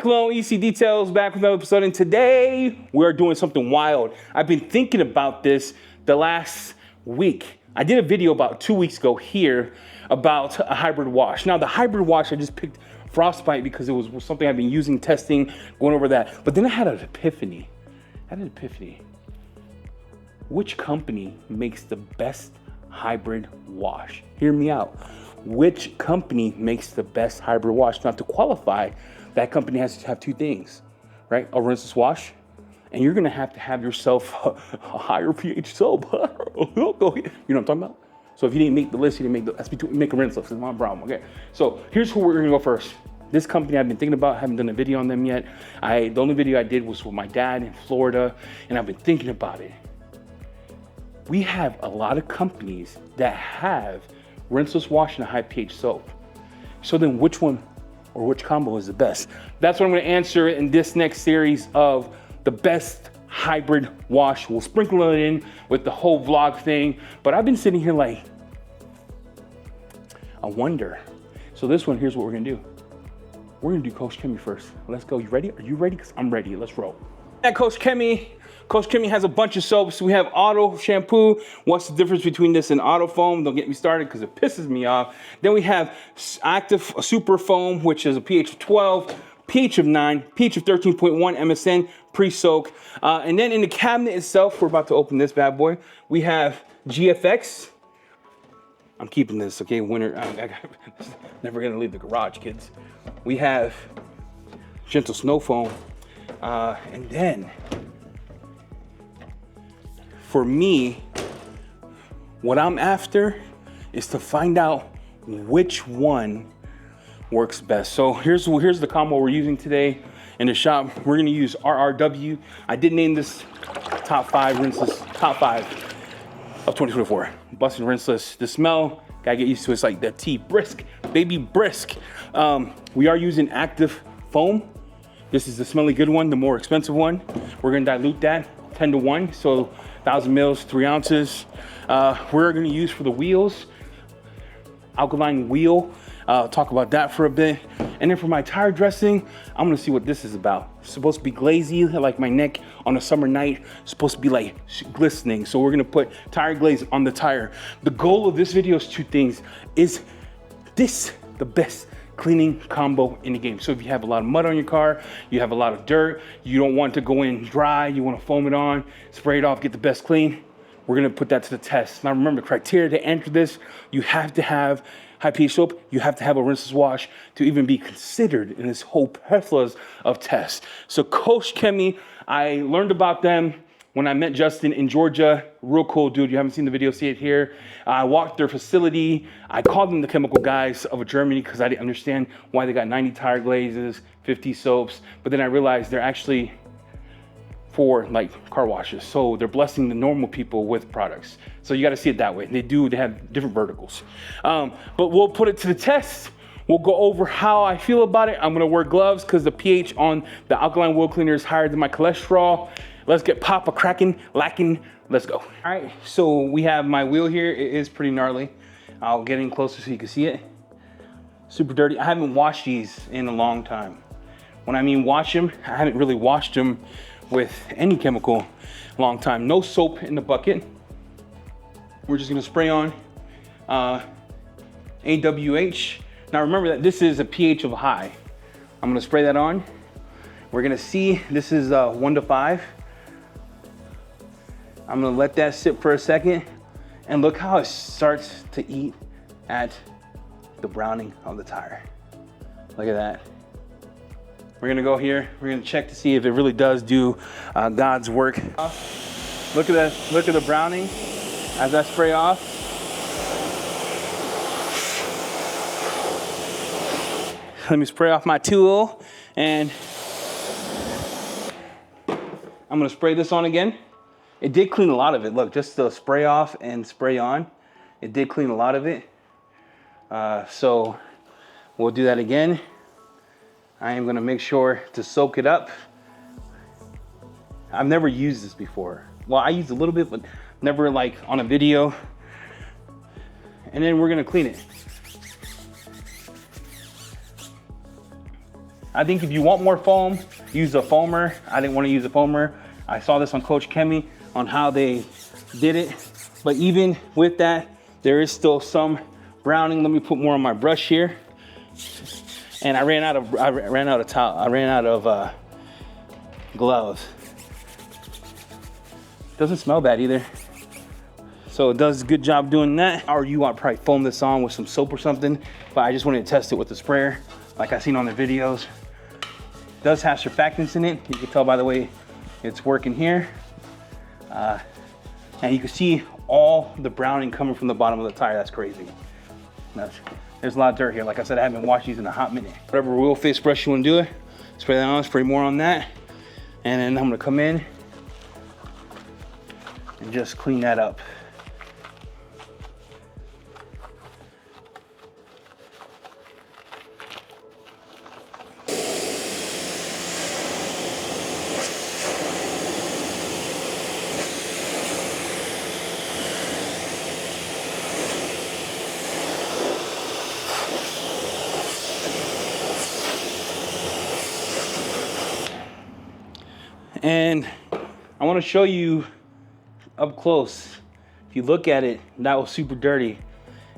Hello, EC Details, back with another episode, and today we're doing something wild. I've been thinking about this the last week. I did a video about 2 weeks ago here about a hybrid wash. Now, the hybrid wash, I just picked Frostbite because it was something I've been using, testing, going over that. But then I had an epiphany. Which company makes the best hybrid wash? Hear me out. Which company makes the best hybrid wash? Now, to qualify, that company has to have two things, right? A rinseless wash, and you're gonna have to have yourself a higher pH soap. You know what I'm talking about? So if you didn't make the list, you didn't make the, that's between, make a rinseless, it's my problem, okay? So here's where we're gonna go first. This company I've been thinking about, haven't done a video on them yet. The only video I did was with my dad in Florida, and I've been thinking about it. We have a lot of companies that have rinseless wash and a high pH soap. So then which one or which combo is the best? That's what I'm gonna answer in this next series of the best hybrid wash. We'll sprinkle it in with the whole vlog thing, but I've been sitting here like, I wonder. So this one, here's what we're gonna do. We're gonna do Koch Chemie first. Let's go, you ready? Are you ready? Because I'm ready, let's roll. At Koch Chemie has a bunch of soaps. We have auto shampoo. What's the difference between this and auto foam? Don't get me started because it pisses me off. Then we have active super foam, which is a pH of 12, pH of 9, pH of 13.1 MSN, pre-soak. And then in the cabinet itself, we're about to open this bad boy. We have GFX. I'm keeping this, okay, winter. Never gonna leave the garage, kids. We have gentle snow foam. And then, for me, what I'm after is to find out which one works best. So here's the combo we're using today in the shop. We're gonna use RRW. I did name this top 5 rinseless, top 5 of 2024. Busting rinseless. The smell, gotta get used to it. It's like that tea, brisk, baby brisk. We are using active foam. This is the smelly good one, the more expensive one. We're gonna dilute that 10 to 1, so 1,000 mils, 3 ounces. We're gonna use for the wheels, alkaline wheel. Talk about that for a bit. And then for my tire dressing, I'm gonna see what this is about. It's supposed to be glazy, like my neck on a summer night. It's supposed to be like glistening. So we're gonna put tire glaze on the tire. The goal of this video is 2 things. Is this the best cleaning combo in the game? So if you have a lot of mud on your car, you have a lot of dirt, you don't want to go in dry, you want to foam it on, spray it off, get the best clean, we're going to put that to the test. Now remember, the criteria to enter this, you have to have high pH soap, you have to have a rinseless wash to even be considered in this whole plethora of tests. So Koch Chemie, I learned about them when I met Justin in Georgia. Real cool dude. You haven't seen the video, see it here. I walked their facility. I called them the chemical guys of Germany because I didn't understand why they got 90 tire glazes, 50 soaps. But then I realized they're actually for like car washes. So they're blessing the normal people with products. So you got to see it that way. They have different verticals. But we'll put it to the test. We'll go over how I feel about it. I'm gonna wear gloves because the pH on the alkaline wheel cleaner is higher than my cholesterol. Let's get Papa cracking, lacking, let's go. All right, so we have my wheel here. It is pretty gnarly. I'll get in closer so you can see it. Super dirty. I haven't washed these in a long time. When I mean wash them, I haven't really washed them with any chemical a long time. No soap in the bucket. We're just gonna spray on AWH. Now remember that this is a pH of high. I'm gonna spray that on. We're gonna see, this is 1 to 5. I'm gonna let that sit for a second, and look how it starts to eat at the browning of the tire. Look at that. We're gonna go here, we're gonna check to see if it really does do God's work. Look at the browning as I spray off. Let me spray off my tool, and I'm gonna spray this on again. It did clean a lot of it. Look, just the spray off and spray on, it did clean a lot of it. So we'll do that again. I am gonna make sure to soak it up. I've never used this before. Well, I used a little bit, but never like on a video. And then we're gonna clean it. I think if you want more foam, use a foamer. I didn't want to use a foamer. I saw this on Koch Chemie on how they did it. But even with that, there is still some browning. Let me put more on my brush here. And I ran out of gloves. Doesn't smell bad either. So it does a good job doing that. Or you want to probably foam this on with some soap or something, but I just wanted to test it with the sprayer, like I've seen on the videos. It does have surfactants in it. You can tell by the way it's working here. And you can see all the browning coming from the bottom of the tire. That's crazy. There's a lot of dirt here. Like I said, I haven't washed these in a hot minute. Whatever wheel face brush you want to do it, spray that on, spray more on that. And then I'm gonna come in and just clean that up. And I want to show you up close. If you look at it, that was super dirty.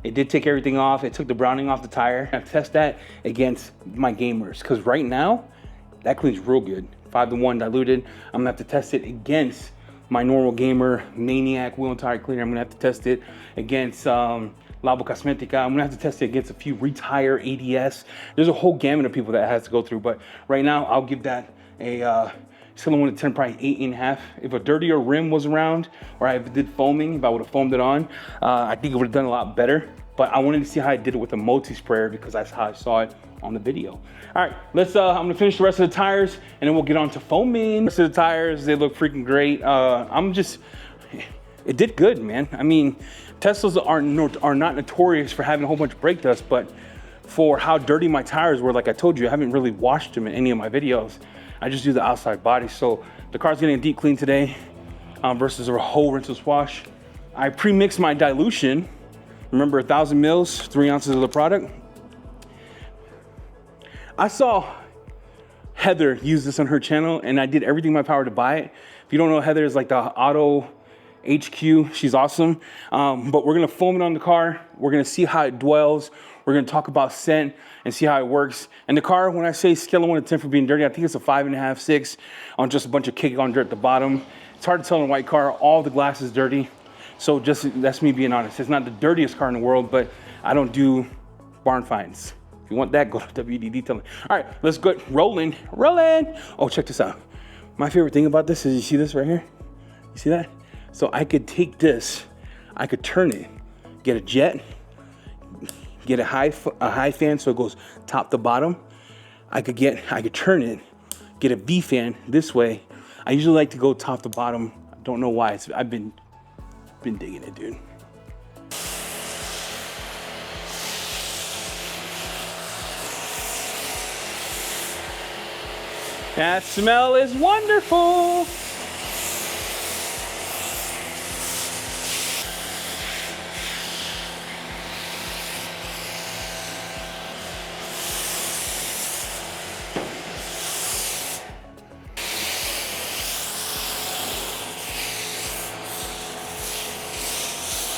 It did take everything off. It took the browning off the tire. I test that against my gamers, because right now that cleans real good. 5-to-1 diluted. I'm gonna have to test it against my normal gamer maniac wheel and tire cleaner. I'm gonna have to test it against Labo Cosmetica. I'm gonna have to test it against a few retire ADS. There's a whole gamut of people that has to go through, but right now I'll give that a still 1 to 10, probably 8.5. If a dirtier rim was around, or I did foaming, if I would have foamed it on, I think it would have done a lot better. But I wanted to see how I did it with a multi-sprayer, because that's how I saw it on the video. All right, let's. I'm gonna finish the rest of the tires, and then we'll get on to foaming. The rest of the tires, they look freaking great. It did good, man. I mean, Teslas are not notorious for having a whole bunch of brake dust, but for how dirty my tires were, like I told you, I haven't really washed them in any of my videos. I just do the outside body. So the car's getting a deep clean today versus a whole rinseless wash. I pre-mixed my dilution. Remember, 1,000 mils, 3 ounces of the product. I saw Heather use this on her channel, and I did everything in my power to buy it. If you don't know, Heather is like the auto HQ. She's awesome. But we're gonna foam it on the car. We're gonna see how it dwells. We're gonna talk about scent and see how it works. And the car, when I say scale of 1 to 10 for being dirty, I think it's a 5.5, 6 on just a bunch of cake on dirt at the bottom. It's hard to tell in a white car. All the glass is dirty. So that's me being honest. It's not the dirtiest car in the world, but I don't do barn finds. If you want that, go to WD Detailing. All right, let's go rolling. Oh, check this out. My favorite thing about this is, you see this right here? You see that? So I could take this, I could turn it, get a jet, get a high fan so it goes top to bottom. I could turn it, get a V fan this way. I usually like to go top to bottom. I don't know why. I've been digging it, dude. That smell is wonderful.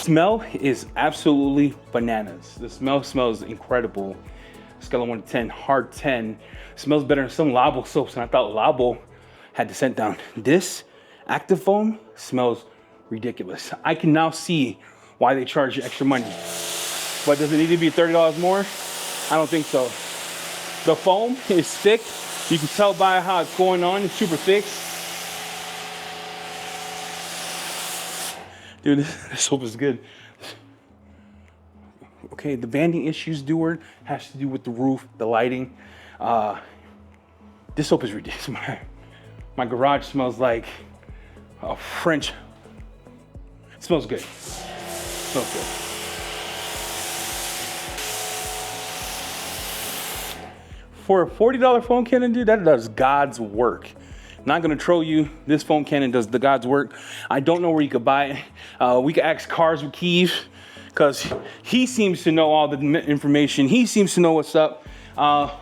Smell is absolutely bananas. The smell smells incredible. Scale of 1 to 10, hard 10. Smells better than some Labo soaps, and I thought Labo had the scent down. This active foam smells ridiculous. I can now see why they charge you extra money. But does it need to be $30 more? I don't think so. The foam is thick. You can tell by how it's going on. It's super thick. Dude, this soap is good. Okay, the banding issues has to do with the roof, the lighting. This soap is ridiculous. My garage smells like a French. It smells good. It smells good. For a $40 foam cannon, dude, that does God's work. Not gonna troll you. This foam cannon does the God's work. I don't know where you could buy it. We could ask Cars with Keith, because he seems to know all the information. He seems to know what's up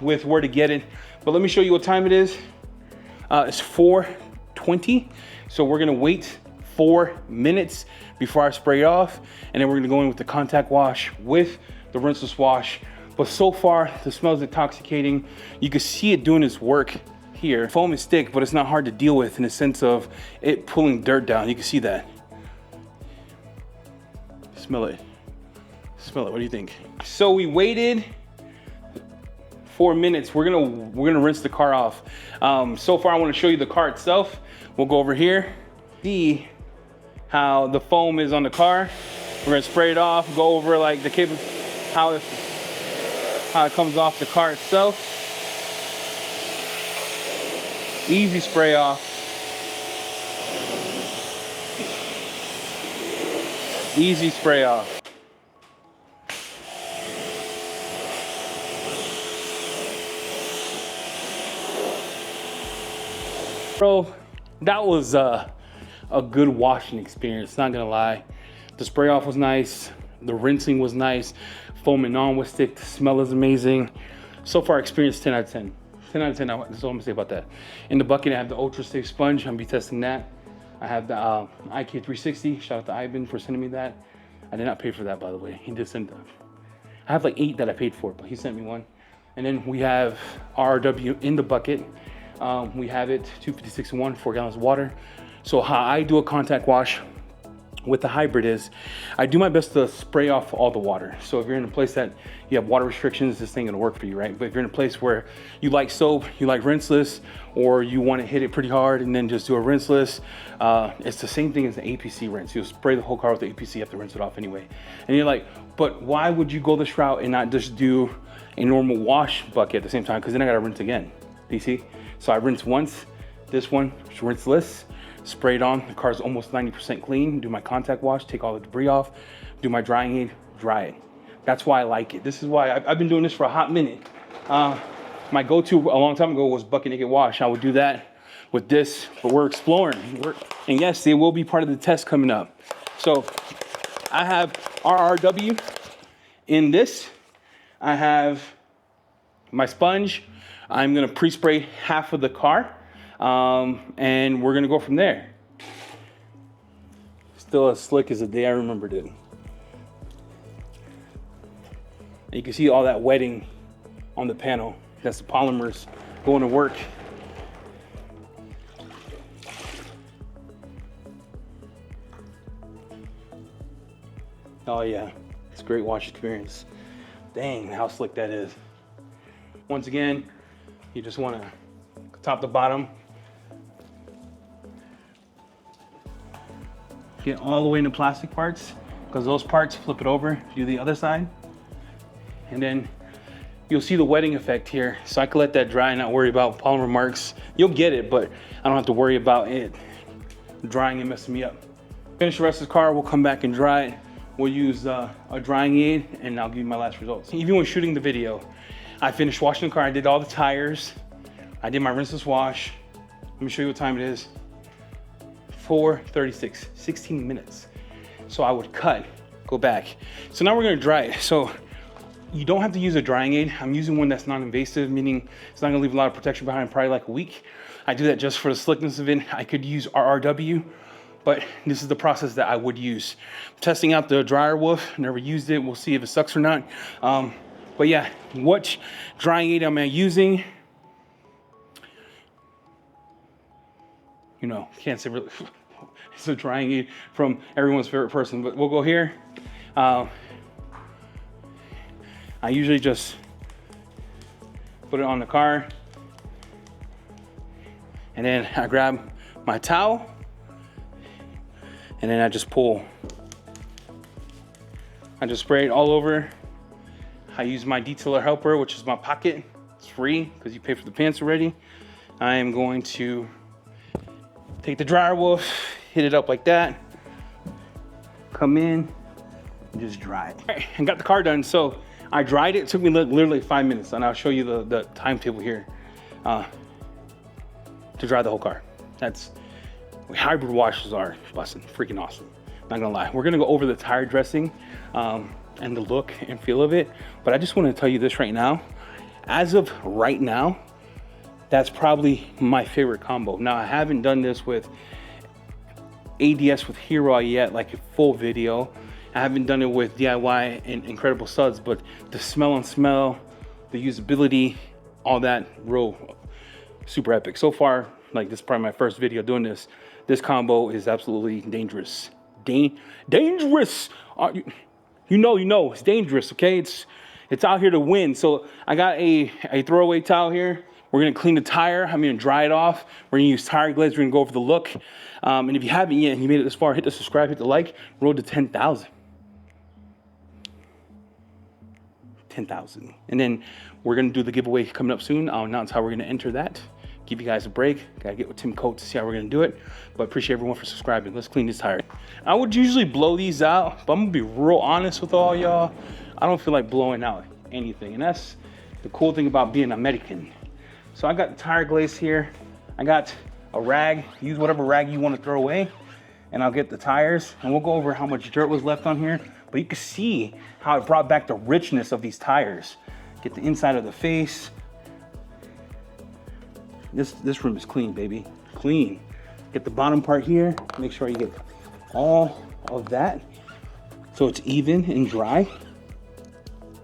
with where to get it. But let me show you what time it is. It's 4:20. So we're gonna wait 4 minutes before I spray it off. And then we're gonna go in with the contact wash with the rinseless wash. But so far, the smell is intoxicating. You can see it doing its work here. Foam is thick, but it's not hard to deal with in the sense of it pulling dirt down. You can see that. Smell it. Smell it. What do you think? So we waited 4 minutes. We're gonna rinse the car off. So far, I want to show you the car itself. We'll go over here. See how the foam is on the car. We're gonna spray it off. Go over like the cable, how it comes off the car itself. Easy spray off. Easy spray off. Bro, that was a good washing experience, not gonna lie. The spray off was nice. The rinsing was nice. Foaming on was thick. The smell is amazing. So far, experience 10 out of 10. 10 out of 10, that's all I'm gonna say about that. In the bucket, I have the Ultra Safe Sponge. I'm gonna be testing that. I have the IK360. Shout out to Ivan for sending me that. I did not pay for that, by the way. He did send that. I have like 8 that I paid for, but he sent me one. And then we have RRW in the bucket. We have it 256 in 1, 4 gallons of water. So how I do a contact wash with the hybrid is I do my best to spray off all the water. So if you're in a place that you have water restrictions, this ain't gonna work for you, right? But if you're in a place where you like soap, you like rinseless, or you wanna hit it pretty hard and then just do a rinseless, it's the same thing as the APC rinse. You'll spray the whole car with the APC, you have to rinse it off anyway. And you're like, but why would you go this route and not just do a normal wash bucket at the same time? Because then I gotta rinse again, do you see? So I rinse once, this one is rinseless, spray it on, the car's almost 90% clean, do my contact wash, take all the debris off, do my drying aid, dry it. That's why I like it. This is why I've been doing this for a hot minute. My go-to a long time ago was bucket naked wash. I would do that with this, but we're exploring. And yes, they will be part of the test coming up. So I have RRW in this. I have my sponge. I'm gonna pre-spray half of the car. And we're gonna go from there. Still as slick as the day I remembered it. And you can see all that wetting on the panel. That's the polymers going to work. Oh yeah, it's a great wash experience. Dang, how slick that is. Once again, you just wanna top to bottom, get all the way into plastic parts, because those parts flip it over, do the other side, and then you'll see the wetting effect here. So I can let that dry and not worry about polymer marks. You'll get it, but I don't have to worry about it drying and messing me up. Finish the rest of the car, we'll come back and dry it. We'll use a drying aid, and I'll give you my last results. Even when shooting the video, I finished washing the car, I did all the tires, I did my rinseless wash. Let me show you what time it is. 4:36, 16 minutes. So I would cut, go back. So now we're gonna dry it. So you don't have to use a drying aid. I'm using one that's non-invasive, meaning it's not gonna leave a lot of protection behind, probably like a week. I do that just for the slickness of it. I could use RRW, but this is the process that I would use. Testing out the dryer wolf, never used it. We'll see if it sucks or not. But yeah, what drying aid am I using? You know, can't say really. It's a drying aid from everyone's favorite person, but we'll go here. I usually just put it on the car, and then I grab my towel, and then I just pull. I just spray it all over. I use my detailer helper, which is my pocket. It's free because you pay for the pants already. I am going to take the dryer wolf, hit it up like that, come in, and just dry it. All right, and got the car done. So I dried it. It took me literally 5 minutes, and I'll show you the timetable here to dry the whole car. That's hybrid washes are busting, freaking awesome. Not gonna lie. We're gonna go over the tire dressing and the look and feel of it, but I just want to tell you this right now. As of right now, that's probably my favorite combo. Now, I haven't done this with ADS with Hero yet, like a full video. I haven't done it with DIY and Incredible Suds, but the smell on smell, the usability, all that, real super epic. So far, like this is probably my first video doing this. This combo is absolutely dangerous. Dangerous. You know, it's dangerous, okay? It's out here to win. So I got a throwaway towel here. We're gonna clean the tire. I'm gonna dry it off. We're gonna use tire glaze. We're gonna go over the look. And if you haven't yet and you made it this far, hit the subscribe, hit the like, road to 10,000. 10,000. And then we're gonna do the giveaway coming up soon. I'll announce how we're gonna enter that. Give you guys a break. Gotta get with Tim Koch to see how we're gonna do it. But appreciate everyone for subscribing. Let's clean this tire. I would usually blow these out, but I'm gonna be real honest with all y'all. I don't feel like blowing out anything. And that's the cool thing about being American. So I got the tire glaze here. I got a rag. Use whatever rag you want to throw away. And I'll get the tires. And we'll go over how much dirt was left on here. But you can see how it brought back the richness of these tires. Get the inside of the face. This room is clean, baby. Clean. Get the bottom part here. Make sure you get all of that so it's even and dry.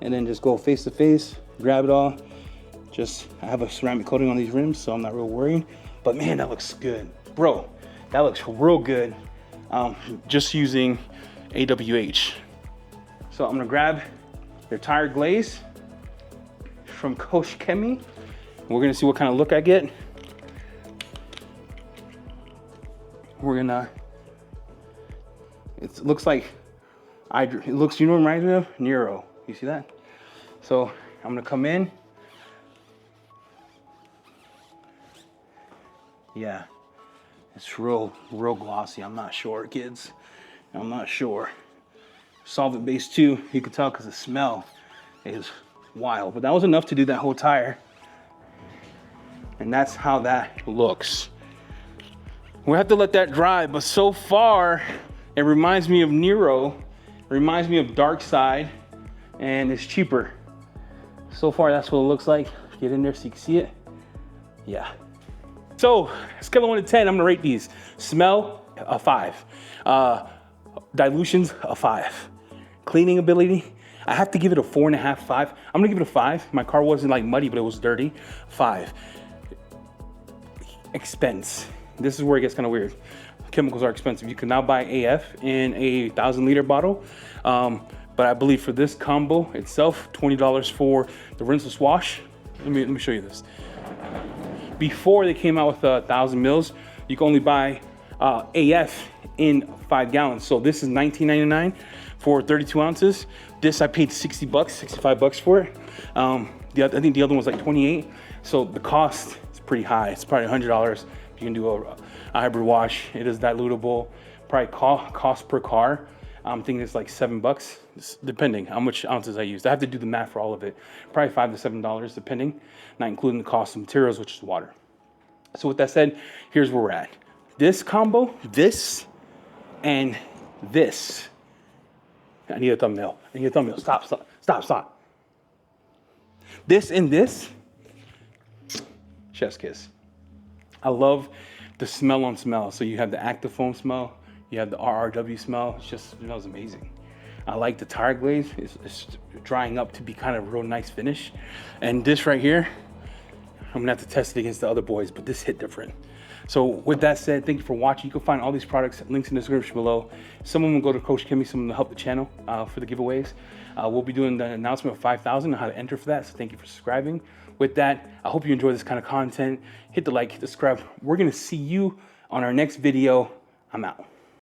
And then just go face to face, grab it all. I have a ceramic coating on these rims, so I'm not real worried. But man, that looks good. Bro, that looks real good. Just using AWH. So I'm gonna grab their tire glaze from Koch Chemie. We're gonna see what kind of look I get. It looks like, you know what it reminds me of? Nero, you see that? So I'm gonna come in. Yeah, it's real glossy. I'm not sure, kids. I'm not sure. Solvent base too, you can tell because the smell is wild. But that was enough to do that whole tire. And that's how that looks. We'll have to let that dry, but so far, it reminds me of Nero. It reminds me of Dark Side, and it's cheaper. So far, that's what it looks like. Get in there so you can see it. Yeah. So, scale of 1 to 10, I'm gonna rate these. Smell, a 5. Dilutions, a 5. Cleaning ability, I have to give it a 4.5, 5. I'm gonna give it a 5. My car wasn't like muddy, but it was dirty. 5. Expense. This is where it gets kind of weird. Chemicals are expensive. You can now buy AF in a 1,000-liter bottle. But I believe for this combo itself, $20 for the rinseless wash. Let me show you this. Before they came out with 1,000 mils, you can only buy AF in 5 gallons. So this is $19.99 for 32 ounces. This I paid $60, $65 for it. I think the other one was like 28. So the cost is pretty high. It's probably $100. You can do a hybrid wash. It is dilutable. Probably cost per car. I'm thinking it's like $7, depending how much ounces I used. I have to do the math for all of it. Probably $5 to $7, depending, not including the cost of materials, which is water. So with that said, here's where we're at. This combo, this, and this. I need a thumbnail. I need a thumbnail. Stop. This and this, chef's kiss. I love the smell on smell. So you have the active foam smell, you have the RRW smell. It smells amazing. I like the tire glaze. It's drying up to be kind of a real nice finish. And this right here, I'm gonna have to test it against the other boys, but this hit different. So with that said, thank you for watching. You can find all these products, links in the description below. Some of them will go to Koch Chemie, some of them will help the channel for the giveaways. We'll be doing the announcement of 5,000 and how to enter for that. So thank you for subscribing. With that, I hope you enjoy this kind of content. Hit the like, hit the subscribe. We're gonna see you on our next video. I'm out.